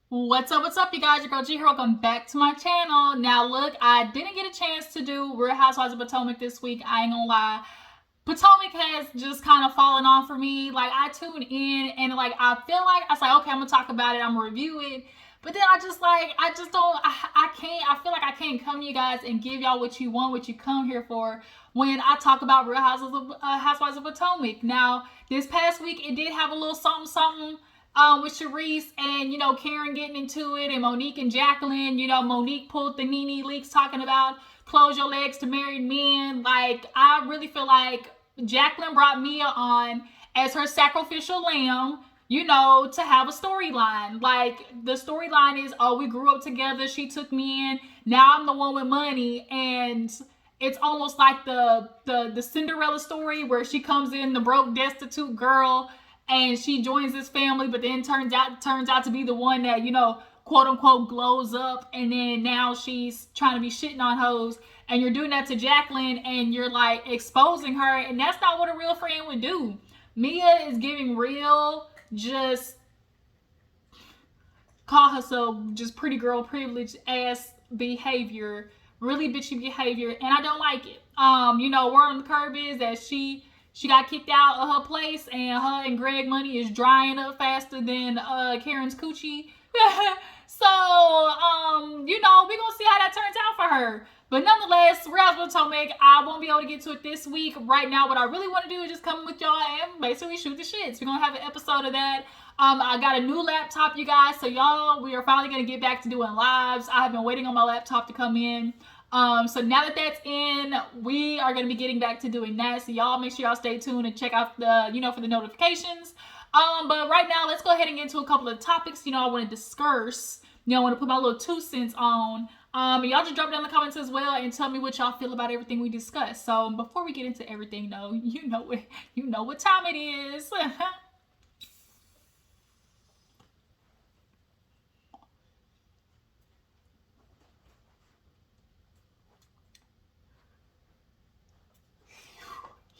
What's up, you guys? Your girl G here. Welcome back to my channel. Now, look, I didn't get a chance to do Real Housewives of Potomac this week. I ain't gonna lie. Potomac has just kind of fallen off for me. Like, I tune in and, like, I feel like, I was like, okay, I'm gonna talk about it. I'm gonna review it. But then I just don't, I can't, I feel like I can't come to you guys and give y'all what you want, what you come here for when I talk about Real Housewives of Potomac. Now, this past week, it did have a little something, something with Sharice and, Karen getting into it, and Monique and Jacqueline. Monique pulled the Nene leaks talking about close your legs to married men. Like, I really feel like Jacqueline brought Mia on as her sacrificial lamb, to have a storyline. Like, the storyline is, oh, we grew up together. She took me in. Now I'm the one with money. And it's almost like the Cinderella story where she comes in, the broke, destitute girl, and she joins this family, but then turns out to be the one that, quote unquote glows up, and then now she's trying to be shitting on hoes, and you're doing that to Jacqueline, and you're like exposing her, and that's not what a real friend would do. Mia is giving real, just call herself just pretty girl privilege ass behavior, really bitchy behavior, and I don't like it. Word on the curb is that she got kicked out of her place, and her and Greg money is drying up faster than Karen's coochie. So, we're gonna see how that turns out for her. But nonetheless, Real Housewives of Potomac, I won't be able to get to it this week. Right now, what I really want to do is just come with y'all and basically shoot the shits. We're gonna have an episode of that. I got a new laptop, you guys. So y'all, we are finally gonna get back to doing lives. I have been waiting on my laptop to come in. So now that that's in, we are going to be getting back to doing that. So y'all make sure y'all stay tuned and check out the, for the notifications. But right now, let's go ahead and get into a couple of topics, I want to discuss, I want to put my little 2 cents on. Y'all just drop it down in the comments as well and tell me what y'all feel about everything we discussed. So before we get into everything though, you know what time it is.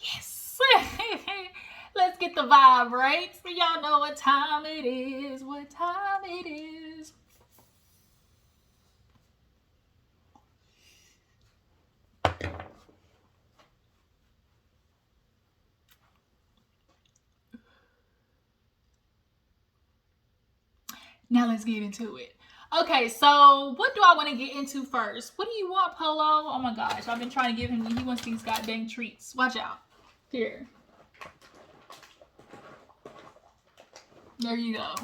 Yes. Let's get the vibe right. So y'all know what time it is. What time it is. Now let's get into it. Okay, so what do I want to get into first? What do you want, Polo? Oh my gosh, I've been trying to give him, he wants these goddamn treats. Watch out. Here. There you go.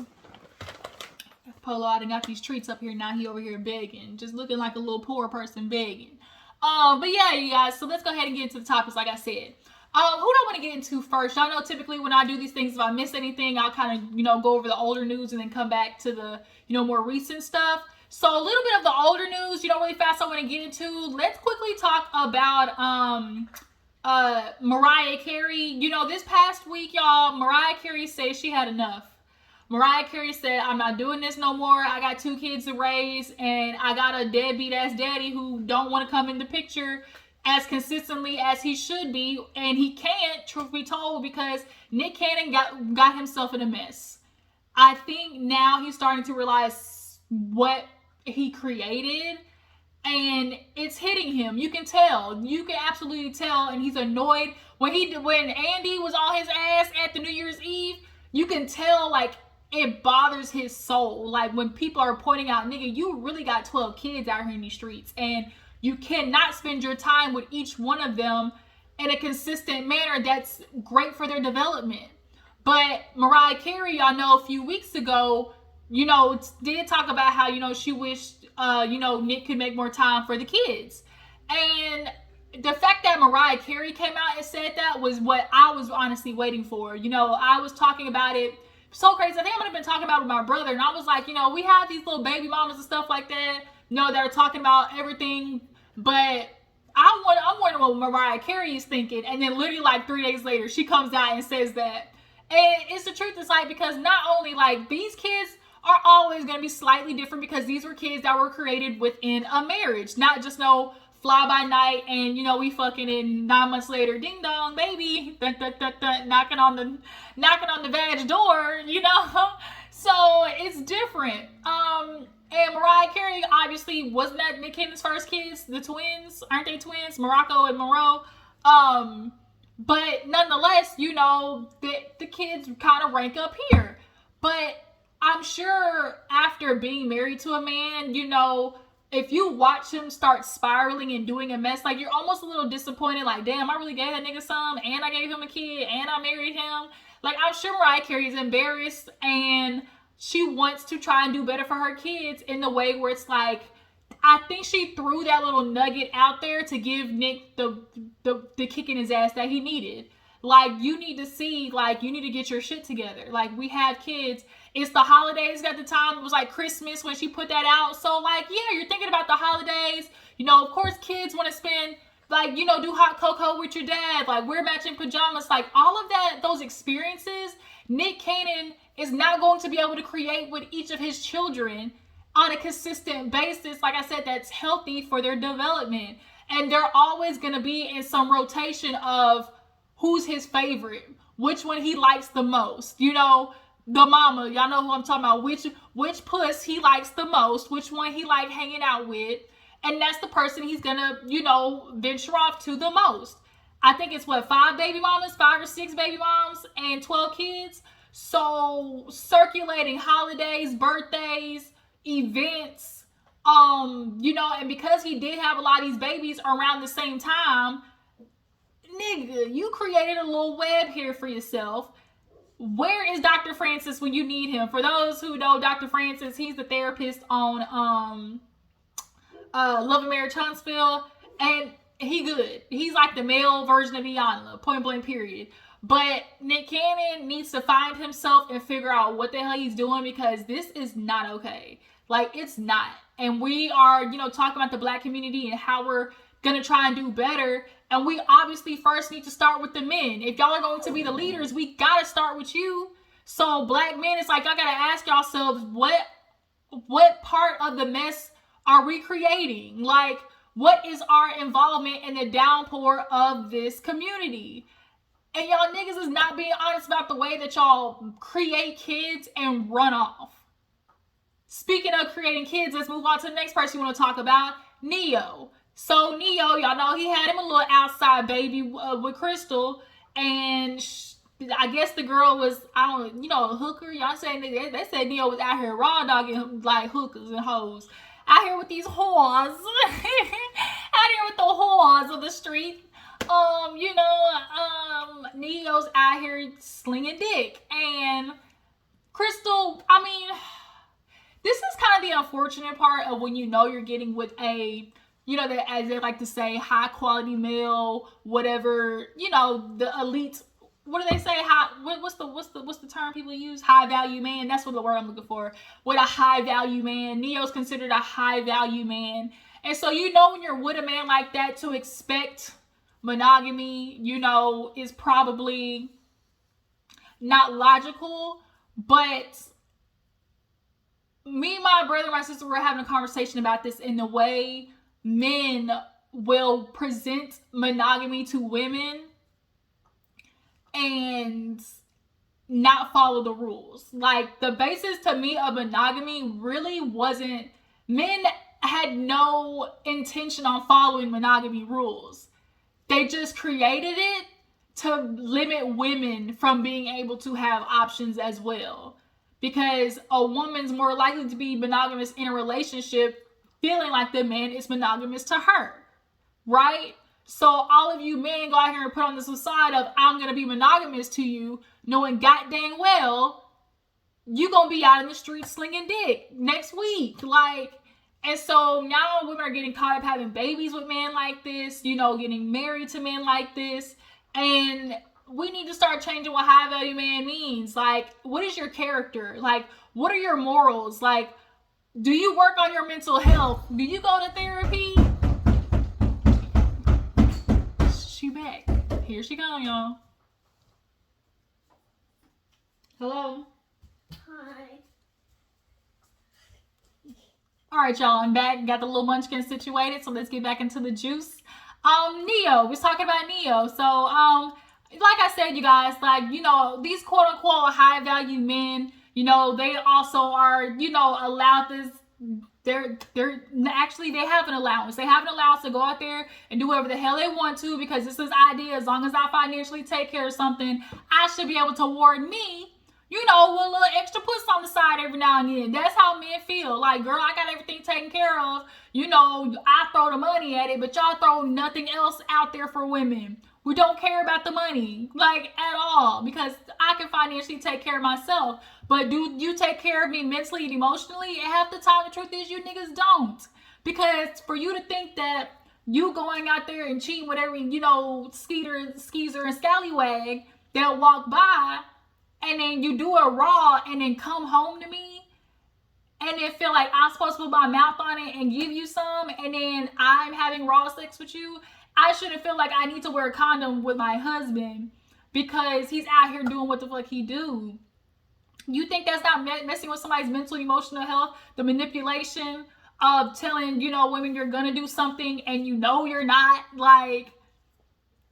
Polo, I done got these treats up here. Now he over here begging. Just looking like a little poor person begging. But yeah, you guys, so let's go ahead and get into the topics like I said. Who do I want to get into first? Y'all know typically when I do these things, if I miss anything, I'll kind of, go over the older news and then come back to the, more recent stuff. So a little bit of the older news, really fast I want to get into. Let's quickly talk about Mariah Carey. This past week, y'all, Mariah Carey said she had enough. Mariah Carey said, I'm not doing this no more. I got 2 kids to raise, and I got a deadbeat ass daddy who don't want to come in the picture as consistently as he should be, and he can't, truth be told, because Nick Cannon got himself in a mess. I think now he's starting to realize what he created, and it's hitting him. You can tell. You can absolutely tell, and he's annoyed. When Andy was on his ass at the New Year's Eve, you can tell, like, it bothers his soul. Like, when people are pointing out, nigga, you really got 12 kids out here in these streets, and you cannot spend your time with each one of them in a consistent manner that's great for their development. But Mariah Carey, y'all know a few weeks ago, did talk about how, she wished, Nick could make more time for the kids. And the fact that Mariah Carey came out and said that was what I was honestly waiting for. I was talking about it so crazy. I think I'm going to been talking about it with my brother, and I was like, we have these little baby mamas and stuff like that, that are talking about everything. But I'm wondering what Mariah Carey is thinking. And then literally like 3 days later, she comes out and says that. And it's the truth. It's like, because not only like these kids are always going to be slightly different because these were kids that were created within a marriage, not just no fly by night and we fucking in 9 months later, ding dong baby, dun, dun, dun, dun, knocking on the vag door, So it's different. And Mariah Carey obviously wasn't that Nick Cannon's first kids, the twins, aren't they twins? Morocco and Moreau. But nonetheless, you know, the kids kind of rank up here. But I'm sure after being married to a man, you know, if you watch him start spiraling and doing a mess, like, you're almost a little disappointed, like, damn, I really gave that nigga some, and I gave him a kid, and I married him. Like, I'm sure Mariah Carey is embarrassed, and she wants to try and do better for her kids in the way where it's like, I think she threw that little nugget out there to give Nick the kick in his ass that he needed. Like, you need to see, like, you need to get your shit together. Like, we have kids. It's the holidays at the time. It was like Christmas when she put that out. So, like, yeah, you're thinking about the holidays. You know, of course, kids want to spend, like, you know, do hot cocoa with your dad. Like, wear matching pajamas. Like, all of that, those experiences, Nick Cannon is not going to be able to create with each of his children on a consistent basis. Like I said, that's healthy for their development. And they're always going to be in some rotation of who's his favorite, which one he likes the most. You know, the mama, y'all know who I'm talking about, which puss he likes the most, which one he like hanging out with. And that's the person he's going to, you know, venture off to the most. I think it's what, 5 or 6 baby moms and 12 kids. So circulating holidays, birthdays, events, you know, and because he did have a lot of these babies around the same time, nigga, you created a little web here for yourself. Where is Dr. Francis when you need him? For those who know Dr. Francis, he's the therapist on Love and Marriage Huntsville, and he good. He's like the male version of Iyanla, point blank period. But Nick Cannon needs to find himself and figure out what the hell he's doing, because this is not okay. Like, it's not. And we are, you know, talking about the Black community and how we're going to try and do better. And we obviously first need to start with the men. If y'all are going to be the leaders, we got to start with you. So Black men, it's like, y'all got to ask yourselves, what part of the mess are we creating? Like, what is our involvement in the downpour of this community? And y'all niggas is not being honest about the way that y'all create kids and run off. Speaking of creating kids, let's move on to the next person we want to talk about, Neyo. So Neyo, y'all know he had him a little outside baby with Crystal, and I guess the girl was, a hooker. Y'all saying they said Neyo was out here raw dogging like hookers and hoes. Out here with these whores. Out here with the whores of the street. Neyo's out here slinging dick. And Crystal, I mean, this is kind of the unfortunate part of when you know you're getting with a, you know, as they like to say, high quality male, whatever, you know, the elite, what do they say? What's the term people use? High value man. That's what the word I'm looking for. With a high value man. Neyo's considered a high value man. And so, you know, when you're with a man like that, to expect monogamy, you know, is probably not logical. But me, my brother, my sister were having a conversation about this in the way men will present monogamy to women and not follow the rules. Like, the basis to me of monogamy really wasn't, men had no intention on following monogamy rules. They just created it to limit women from being able to have options as well. Because a woman's more likely to be monogamous in a relationship feeling like the man is monogamous to her, right? So all of you men go out here and put on this facade of, I'm going to be monogamous to you, knowing goddamn well you going to be out in the street slinging dick next week. Like, and so now women are getting caught up having babies with men like this, you know, getting married to men like this. And we need to start changing what high value man means. Like, what is your character? Like, what are your morals? Like, do you work on your mental health? Do you go to therapy? She back. Here she go, y'all. Hello. Hi. All right, y'all, I'm back. Got the little munchkin situated, so let's get back into the juice. Neyo. We're talking about Neyo. So, like I said, you guys, like, you know, these quote unquote high value men, You know, they also are, you know, allowed this. They're actually, they have an allowance. They have an allowance to go out there and do whatever the hell they want to, because it's this idea, as long as I financially take care of something, I should be able to award me, you know, with a little extra puss on the side every now and then. That's how men feel. Like, girl, I got everything taken care of. You know, I throw the money at it, but y'all throw nothing else out there for women. We don't care about the money, like, at all, because I can financially take care of myself. But do you take care of me mentally and emotionally? And half the time, the truth is, you niggas don't. Because for you to think that you going out there and cheating with every, you know, skeezer, and scallywag that walk by, and then you do a raw and then come home to me and then feel like I'm supposed to put my mouth on it and give you some, and then I'm having raw sex with you, I shouldn't feel like I need to wear a condom with my husband because he's out here doing what the fuck he do. You think that's not messing with somebody's mental and emotional health? The manipulation of telling, you know, women you're gonna do something and you know you're not. Like,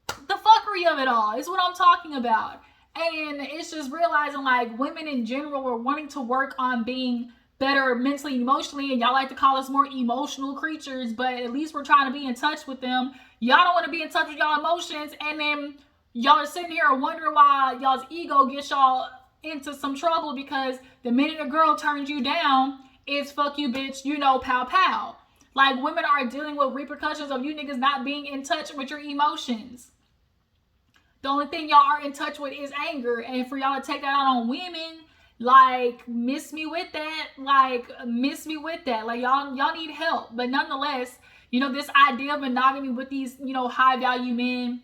the fuckery of it all is what I'm talking about. And it's just realizing, like, women in general are wanting to work on being better mentally and emotionally, and y'all like to call us more emotional creatures, but at least we're trying to be in touch with them. Y'all don't want to be in touch with y'all emotions, and then y'all are sitting here wondering why y'all's ego gets y'all into some trouble, because the minute a girl turns you down, it's fuck you, bitch, you know, pow pow. Like, women are dealing with repercussions of you niggas not being in touch with your emotions. The only thing y'all are in touch with is anger, and for y'all to take that out on women, like, miss me with that. Like, y'all need help. But nonetheless, you know, this idea of monogamy with these, you know, high value men,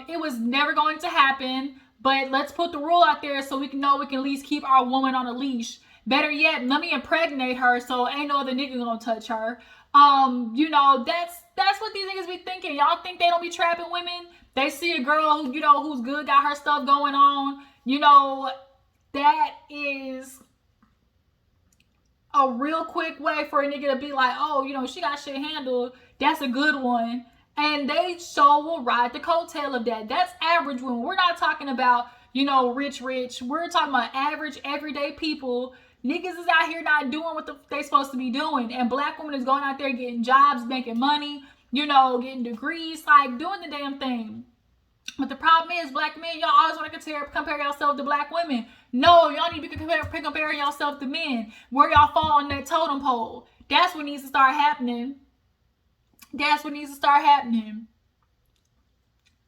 it was never going to happen. But let's put the rule out there so we can know we can at least keep our woman on a leash. Better yet, let me impregnate her so ain't no other nigga gonna touch her. You know, that's what these niggas be thinking. Y'all think they don't be trapping women? They see a girl who, you know, who's good, got her stuff going on, you know, that is a real quick way for a nigga to be like, oh, you know, she got shit handled. That's a good one. And they so will ride the coattail of that. That's average women. We're not talking about, you know, rich. We're talking about average, everyday people. Niggas is out here not doing what they supposed to be doing. And black women is going out there getting jobs, making money, you know, getting degrees, like doing the damn thing. But the problem is, black men, y'all always want to compare yourself to black women. No, y'all need to be comparing yourself to men. Where y'all fall on that totem pole. That's what needs to start happening. That's what needs to start happening.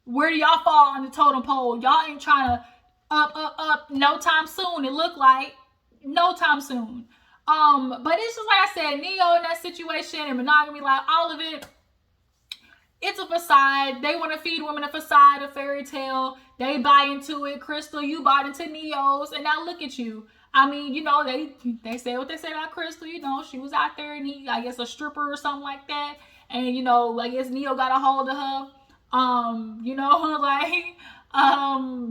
Where do y'all fall on the totem pole? Y'all ain't trying to up no time soon. It look like no time soon. But it's just like I said, Neyo in that situation and monogamy, like all of it, it's a facade. They want to feed women a facade, a fairy tale. They buy into it. Crystal, you bought into Neyo's, and now look at you. I mean, you know, they said what they said about Crystal. You know, she was out there and he, I guess, a stripper or something like that. And, you know, I guess Neyo got a hold of her. You know, like,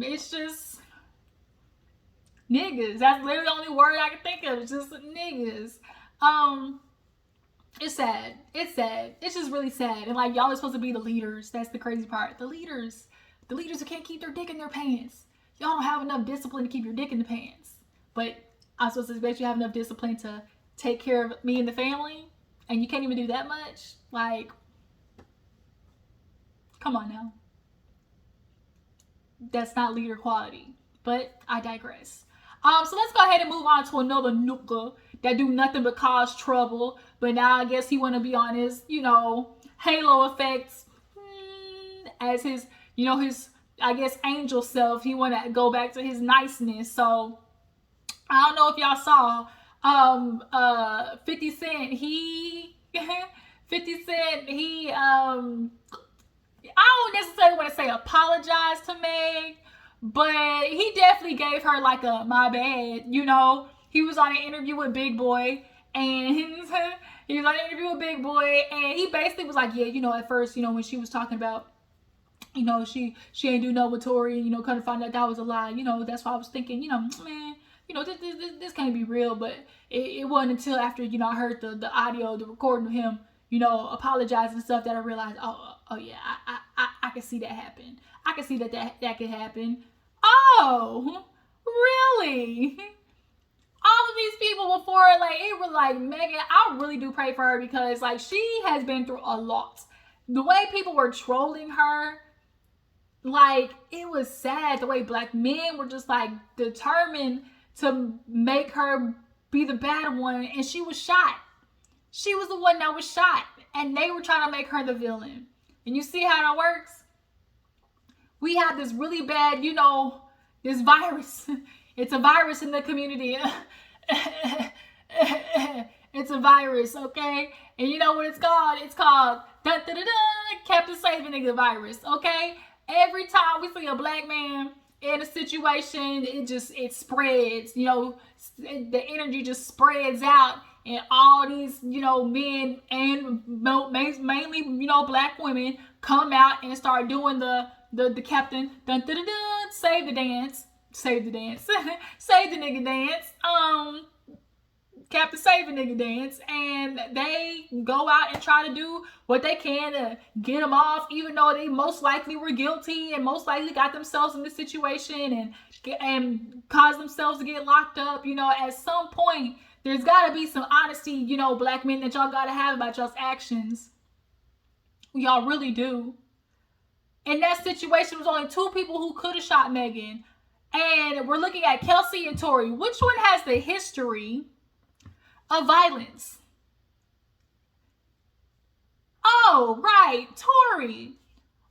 it's just niggas. That's literally the only word I can think of. It's just niggas. It's sad. It's sad. It's just really sad. And like, y'all are supposed to be the leaders. That's the crazy part. The leaders who can't keep their dick in their pants. Y'all don't have enough discipline to keep your dick in the pants. But I'm supposed to expect you have enough discipline to take care of me and the family, and you can't even do that much. Like, come on now. That's not leader quality. But I digress. So let's go ahead and move on to another nooka that do nothing but cause trouble. But now I guess he want to be on his, you know, halo effects as his, you know, his, I guess, angel self. He want to go back to his niceness. So I don't know if y'all saw 50 Cent. He I don't necessarily want to say apologize to Meg, but he definitely gave her like a my bad, you know. He was on an interview with Big Boy, and he was on an interview with Big Boy, and he basically was like, yeah, you know, at first, you know, when she was talking about, you know, she ain't do no with Tory, and, you know, kind of find out that was a lie, you know, that's why I was thinking, you know, man, you know, this can't be real. But it wasn't until after, you know, I heard the audio, the recording of him, you know, apologizing and stuff, that I realized, oh yeah, I can see that happen. I can see that could happen. Oh, really? these people before, like, it was like, Megan, I really do pray for her because, like, she has been through a lot. The way people were trolling her, like, it was sad. The way black men were just, like, determined to make her be the bad one, and she was shot. She was the one that was shot, and they were trying to make her the villain. And you see how that works? We have this really bad, you know, this virus. It's a virus in the community. It's a virus, okay? And you know what it's called? It's called dun, dun, dun, dun, Captain Save a Nigga virus, okay? Every time we see a black man in a situation, it spreads, you know, the energy just spreads out, and all these, you know, men and mainly, you know, black women come out and start doing the Captain dun, dun, dun, dun, save the dance. Save the dance. Save the nigga dance. Captain Save a Nigga dance. And they go out and try to do what they can to get them off, even though they most likely were guilty and most likely got themselves in this situation and caused themselves to get locked up. You know, at some point, there's got to be some honesty, you know, black men, that y'all got to have about y'all's actions. Y'all really do. In that situation, was only 2 people who could have shot Megan. And we're looking at Kelsey and Tory. Which one has the history of violence? Oh, right, Tory.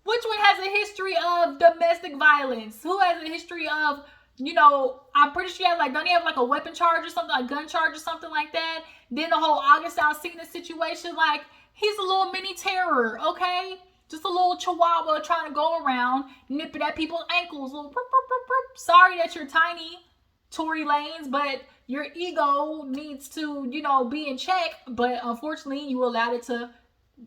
Which one has a history of domestic violence? Who has a history of, you know, I'm pretty sure he has, like, don't he have like a weapon charge or something, a gun charge or something like that? Then the whole August Alsina situation, like, he's a little mini terror, okay? Just a little chihuahua trying to go around, nipping at people's ankles. Little, burp, burp, burp, burp. Sorry that you're tiny, Tory Lanez, but your ego needs to, you know, be in check. But unfortunately, you allowed it to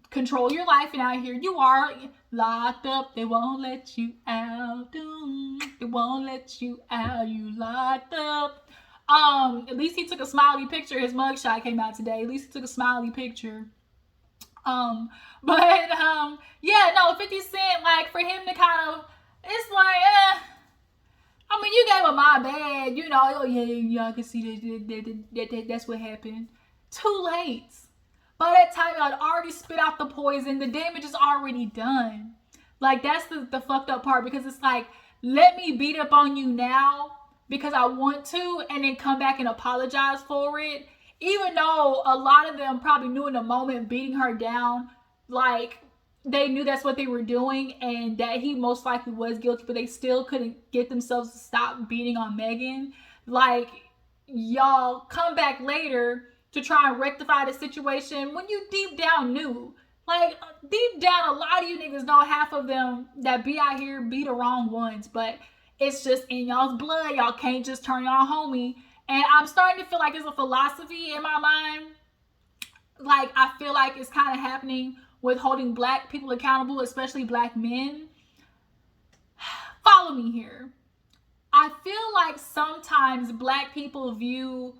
control your life. And out here you are locked up. They won't let you out. They won't let you out. You locked up. At least he took a smiley picture. His mugshot came out today. At least he took a smiley picture. Yeah, no, 50 Cent, like, for him to kind of, it's like, I mean, you gave him my bad, you know, oh yeah, I can see that's what happened. Too late. By that time, I'd already spit out the poison. The damage is already done. Like, that's the fucked up part, because it's like, let me beat up on you now because I want to, and then come back and apologize for it. Even though a lot of them probably knew in the moment beating her down, like, they knew that's what they were doing and that he most likely was guilty, but they still couldn't get themselves to stop beating on Megan. Like, y'all come back later to try and rectify the situation when you deep down knew. Like, deep down, a lot of you niggas know, half of them that be out here be the wrong ones, but it's just in y'all's blood. Y'all can't just turn y'all homie. And I'm starting to feel like there's a philosophy in my mind. Like, I feel like it's kind of happening with holding black people accountable, especially black men. Follow me here. I feel like sometimes black people view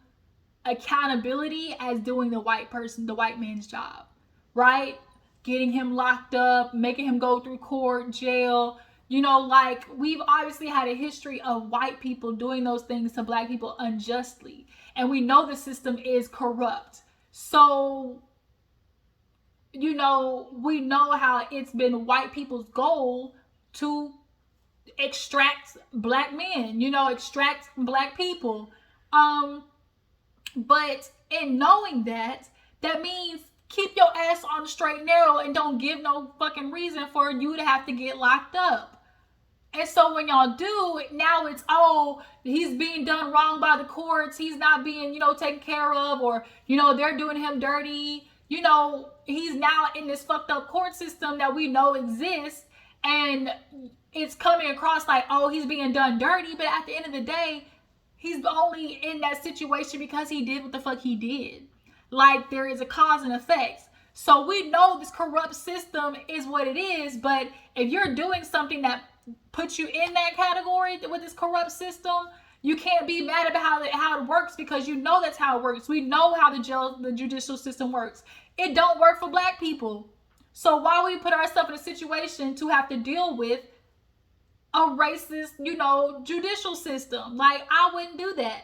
accountability as doing the white man's job, right? Getting him locked up, making him go through court, jail. You know, like, we've obviously had a history of white people doing those things to black people unjustly. And we know the system is corrupt. So, you know, we know how it's been white people's goal to extract black men, you know, extract black people. But in knowing that, that means keep your ass on the straight and narrow and don't give no fucking reason for you to have to get locked up. And so when y'all do, now it's, oh, he's being done wrong by the courts. He's not being, you know, taken care of, or, you know, they're doing him dirty. You know, he's now in this fucked up court system that we know exists. And it's coming across like, oh, he's being done dirty. But at the end of the day, he's only in that situation because he did what the fuck he did. Like, there is a cause and effect. So we know this corrupt system is what it is. But if you're doing something that puts you in that category with this corrupt system, you can't be mad about how it works, because you know that's how it works. We know how the judicial system works. It don't work for black people. So why would we put ourselves in a situation to have to deal with a racist, you know, judicial system? Like, I wouldn't do that.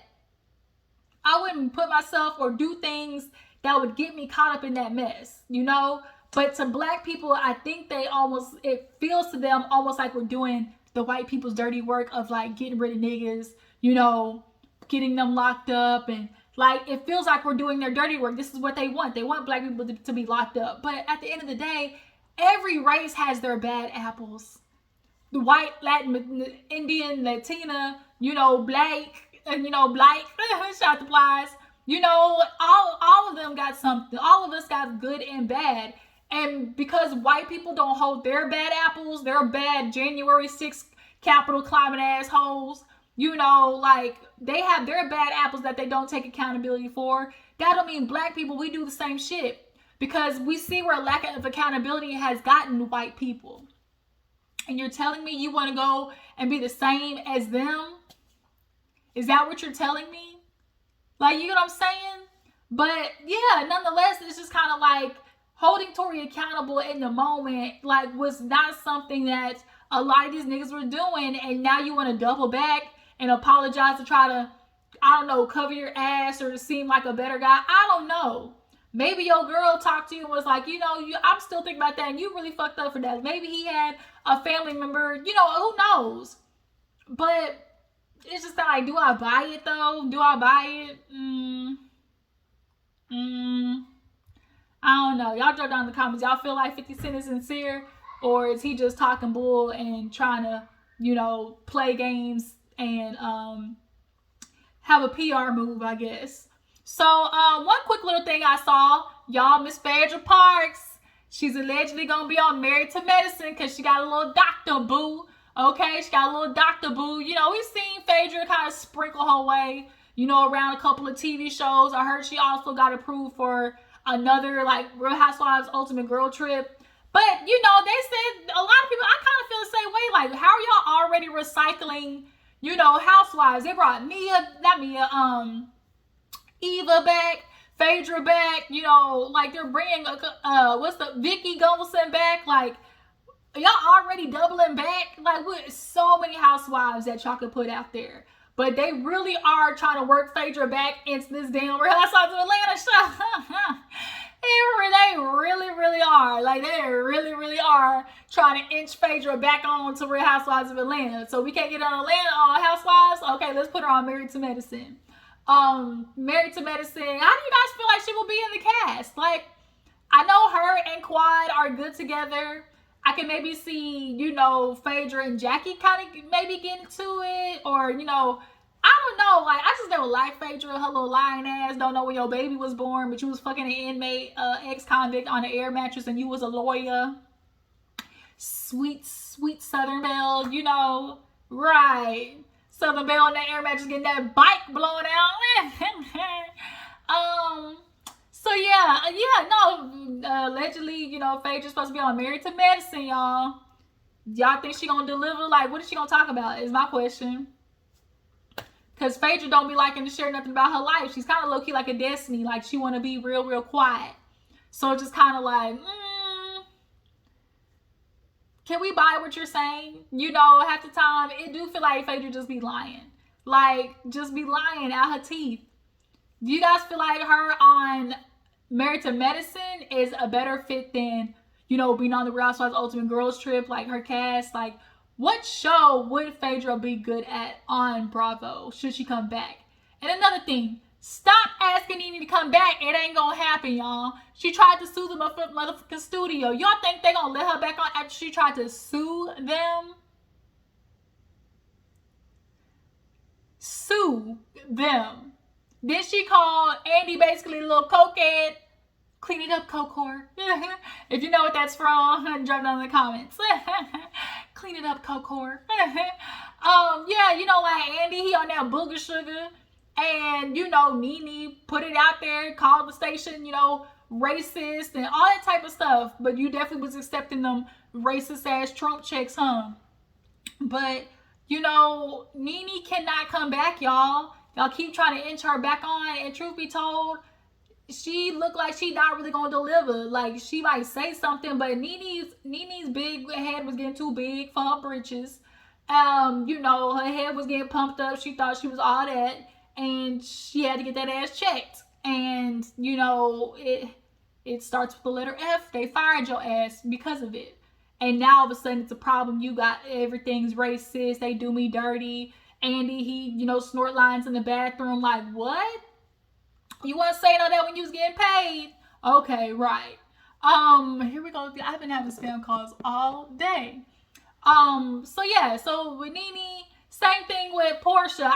I wouldn't put myself or do things that would get me caught up in that mess, you know? But to black people, I think it feels to them almost like we're doing the white people's dirty work of like getting rid of niggas, you know, getting them locked up, and like it feels like we're doing their dirty work. This is what they want. They want black people to be locked up. But at the end of the day, every race has their bad apples. The white, Latin, Indian, Latina, you know, black, shot the flies. You know, all of them got something. All of us got good and bad. And because white people don't hold their bad apples, their bad January 6th Capitol climbing assholes, you know, like they have their bad apples that they don't take accountability for. That don't mean black people, we do the same shit. Because we see where lack of accountability has gotten white people. And you're telling me you want to go and be the same as them? Is that what you're telling me? Like, you know what I'm saying? But yeah, nonetheless, it's just kind of like holding Tory accountable in the moment, like, was not something that a lot of these niggas were doing. And now you want to double back and apologize to try to, I don't know, cover your ass or to seem like a better guy. I don't know. Maybe your girl talked to you and was like, you know, I'm still thinking about that and you really fucked up for that. Maybe he had a family member, you know, who knows? But it's just that, like, do I buy it though? Do I buy it? I don't know. Y'all drop down in the comments. Y'all feel like 50 Cent is sincere, or is he just talking bull and trying to, you know, play games and have a PR move, I guess. So one quick little thing I saw, y'all, Miss Phaedra Parks, she's allegedly gonna be on Married to Medicine because she got a little doctor boo. Okay, she got a little doctor boo. You know, we've seen Phaedra kind of sprinkle her way, you know, around a couple of TV shows. I heard she also got approved for another, like, Real Housewives Ultimate Girl Trip. But, you know, they said, a lot of people, I kind of feel the same way. Like, how are y'all already recycling, you know, housewives? They brought Eva back, Phaedra back, you know, like they're bringing, Vicky Gunvalson back. Like, y'all already doubling back. Like, with so many housewives that y'all could put out there. But they really are trying to work Phaedra back into this damn Real Housewives of Atlanta show. They really are. Like, they really are trying to inch Phaedra back on to Real Housewives of Atlanta. So we can't get on Atlanta on Housewives. Okay, let's put her on Married to Medicine. Married to Medicine. How do you guys feel like she will be in the cast? Like, I know her and Quad are good together. I can maybe see, you know, Phaedra and Jackie kind of maybe get into it. Or, you know, I don't know. Like, I just never liked Phaedra, her little lying ass. Don't know when your baby was born, but you was fucking an inmate, ex-convict on an air mattress, and you was a lawyer. Sweet Southern Belle, you know. Right. Southern Belle on that air mattress getting that bike blown out. So yeah, allegedly, you know, Phaedra's supposed to be on Married to Medicine, y'all. Y'all think she gonna deliver? Like, what is she gonna talk about is my question. Because Phaedra don't be liking to share nothing about her life. She's kind of low-key like a Destiny. Like, she want to be real quiet. So it's just kind of like, can we buy what you're saying? You know, half the time, it do feel like Phaedra just be lying. Like, just be lying out her teeth. Do you guys feel like her on Married to Medicine is a better fit than, you know, being on the Real Housewives Ultimate Girls Trip, like her cast? Like, what show would Phaedra be good at on Bravo should she come back? And another thing, stop asking Nene to come back. It ain't gonna happen, y'all. She tried to sue the motherfucking studio. Y'all think they gonna let her back on after she tried to sue them? Sue them. Then she called Andy basically a little cokehead. Clean it up, coke whore. If you know what that's from, drop down in the comments. Clean it up, coke whore. Yeah, you know, like Andy, he on that booger sugar. And, you know, Nene put it out there, called the station, you know, racist and all that type of stuff. But you definitely was accepting them racist ass Trump checks, huh? But, you know, Nene cannot come back, y'all. Y'all keep trying to inch her back on. And truth be told, she looked like she not really gonna deliver. Like, she might say something, but Nene's big head was getting too big for her britches. You know, her head was getting pumped up. She thought she was all that. and she had to get that ass checked. And, you know, it starts with the letter F. They fired your ass because of it. And now all of a sudden it's a problem. You got everything's racist. They do me dirty. Andy, he, you know, snort lines in the bathroom. Like, what? You want to say all that when you was getting paid? Okay, right. Here we go. I've been having spam calls all day. So yeah, so with Nene, same thing with Portia.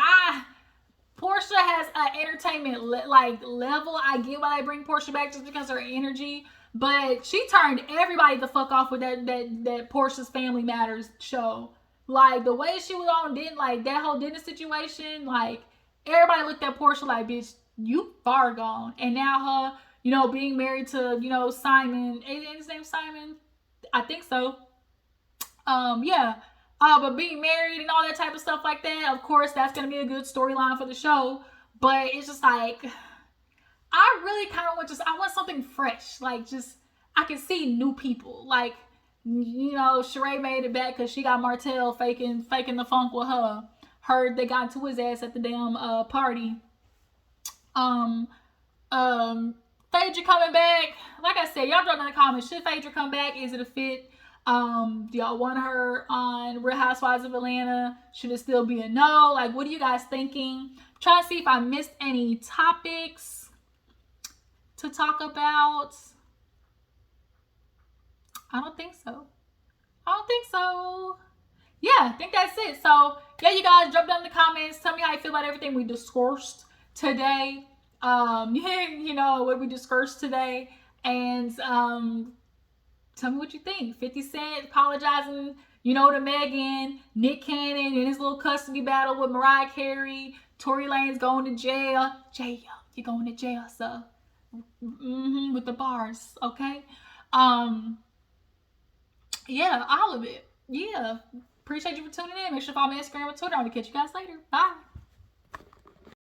Portia has an entertainment level. I get why they bring Portia back just because of her energy, but she turned everybody the fuck off with that Portia's Family Matters show. Like the way she was on that whole dinner situation, like everybody looked at Portia like, bitch, you far gone. And now her, you know, being married to, you know, Simon, ain't his name Simon? I think so. Yeah. But being married and all that type of stuff like that, of course, that's going to be a good storyline for the show. But it's just like, I really kind of I want something fresh. Like, just, I can see new people. Like, you know, Sheree made it back because she got Martell faking the funk with her. Heard they got into his ass at the damn party. Phaedra coming back. Like I said, y'all drop in the comments. Should Phaedra come back? Is it a fit? Do y'all want her on Real Housewives of Atlanta? Should it still be a no? Like, what are you guys thinking? I'm trying to see if I missed any topics to talk about. I don't think so. Yeah, I think that's it. So, yeah, you guys, drop down in the comments. Tell me how you feel about everything we discussed today. You know, what we discussed today. And, tell me what you think. 50 Cent apologizing, you know, to Megan. Nick Cannon in his little custody battle with Mariah Carey. Tory Lanez going to jail. You're going to jail, sir. With the bars, okay? Yeah, all of it. Yeah. Appreciate you for tuning in. Make sure to follow me on Instagram and Twitter. I'm going to catch you guys later. Bye.